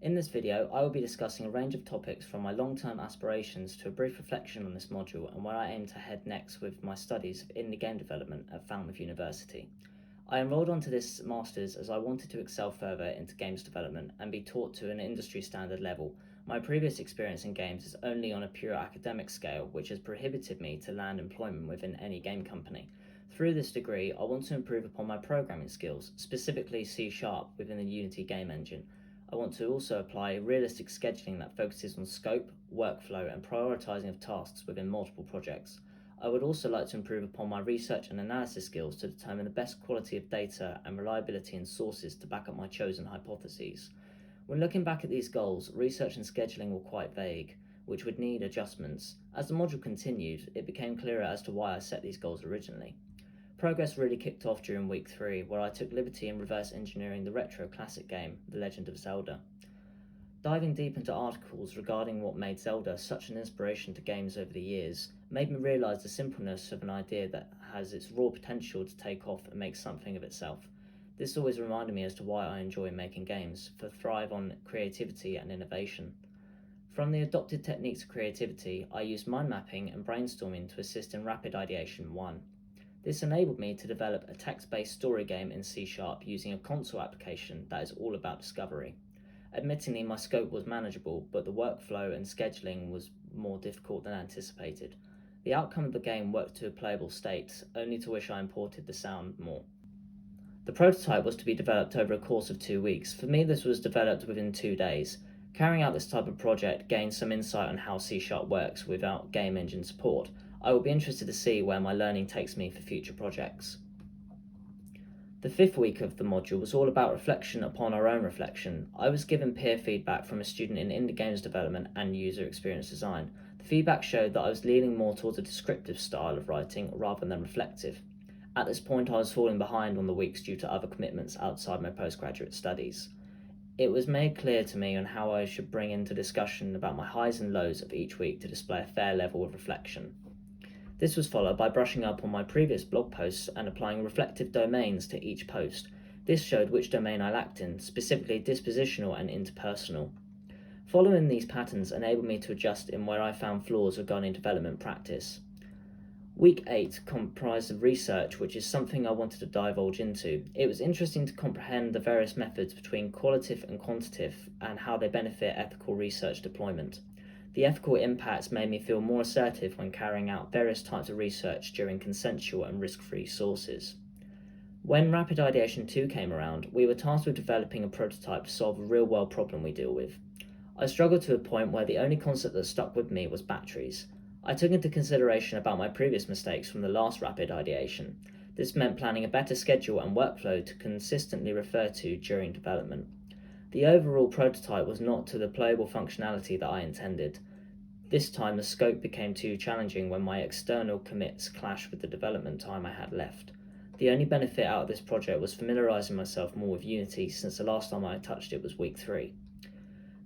In this video, I will be discussing a range of topics from my long-term aspirations to a brief reflection on this module and where I aim to head next with my studies of indie game development at Falmouth University. I enrolled onto this Masters as I wanted to excel further into games development and be taught to an industry standard level. My previous experience in games is only on a pure academic scale, which has prohibited me to land employment within any game company. Through this degree, I want to improve upon my programming skills, specifically C# within the Unity game engine. I want to also apply realistic scheduling that focuses on scope, workflow, and prioritizing of tasks within multiple projects. I would also like to improve upon my research and analysis skills to determine the best quality of data and reliability in sources to back up my chosen hypotheses. When looking back at these goals, research and scheduling were quite vague, which would need adjustments. As the module continued, it became clearer as to why I set these goals originally. Progress really kicked off during week 3, where I took liberty in reverse engineering the retro classic game, The Legend of Zelda. Diving deep into articles regarding what made Zelda such an inspiration to games over the years made me realise the simpleness of an idea that has its raw potential to take off and make something of itself. This always reminded me as to why I enjoy making games, for thrive on creativity and innovation. From the adopted techniques of creativity, I used mind mapping and brainstorming to assist in rapid ideation 1. This enabled me to develop a text-based story game in C# using a console application that is all about discovery. Admittingly, my scope was manageable, but the workflow and scheduling was more difficult than anticipated. The outcome of the game worked to a playable state, only to wish I imported the sound more. The prototype was to be developed over a course of 2 weeks. For me, this was developed within 2 days. Carrying out this type of project gained some insight on how C# works without game engine support. I will be interested to see where my learning takes me for future projects. The 5th week of the module was all about reflection upon our own reflection. I was given peer feedback from a student in indie games development and user experience design. The feedback showed that I was leaning more towards a descriptive style of writing rather than reflective. At this point, I was falling behind on the weeks due to other commitments outside my postgraduate studies. It was made clear to me on how I should bring into discussion about my highs and lows of each week to display a fair level of reflection. This was followed by brushing up on my previous blog posts and applying reflective domains to each post. This showed which domain I lacked in, specifically dispositional and interpersonal. Following these patterns enabled me to adjust in where I found flaws regarding development practice. Week 8 comprised of research, which is something I wanted to divulge into. It was interesting to comprehend the various methods between qualitative and quantitative and how they benefit ethical research deployment. The ethical impacts made me feel more assertive when carrying out various types of research during consensual and risk-free sources. When Rapid Ideation 2 came around, we were tasked with developing a prototype to solve a real-world problem we deal with. I struggled to a point where the only concept that stuck with me was batteries. I took into consideration about my previous mistakes from the last Rapid Ideation. This meant planning a better schedule and workflow to consistently refer to during development. The overall prototype was not to the playable functionality that I intended. This time the scope became too challenging when my external commits clashed with the development time I had left. The only benefit out of this project was familiarising myself more with Unity, since the last time I touched it was week 3.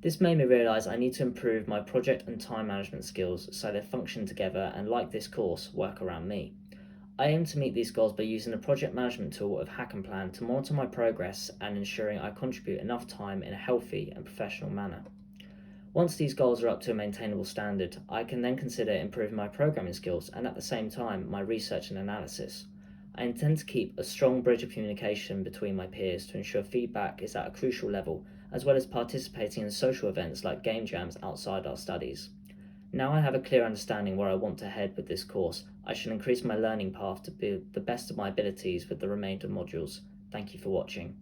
This made me realise I need to improve my project and time management skills so they function together and, like this course, work around me. I aim to meet these goals by using the project management tool of Hack and Plan to monitor my progress and ensuring I contribute enough time in a healthy and professional manner. Once these goals are up to a maintainable standard, I can then consider improving my programming skills and at the same time my research and analysis. I intend to keep a strong bridge of communication between my peers to ensure feedback is at a crucial level, as well as participating in social events like game jams outside our studies. Now I have a clear understanding where I want to head with this course. I shall increase my learning path to be the best of my abilities with the remainder modules. Thank you for watching.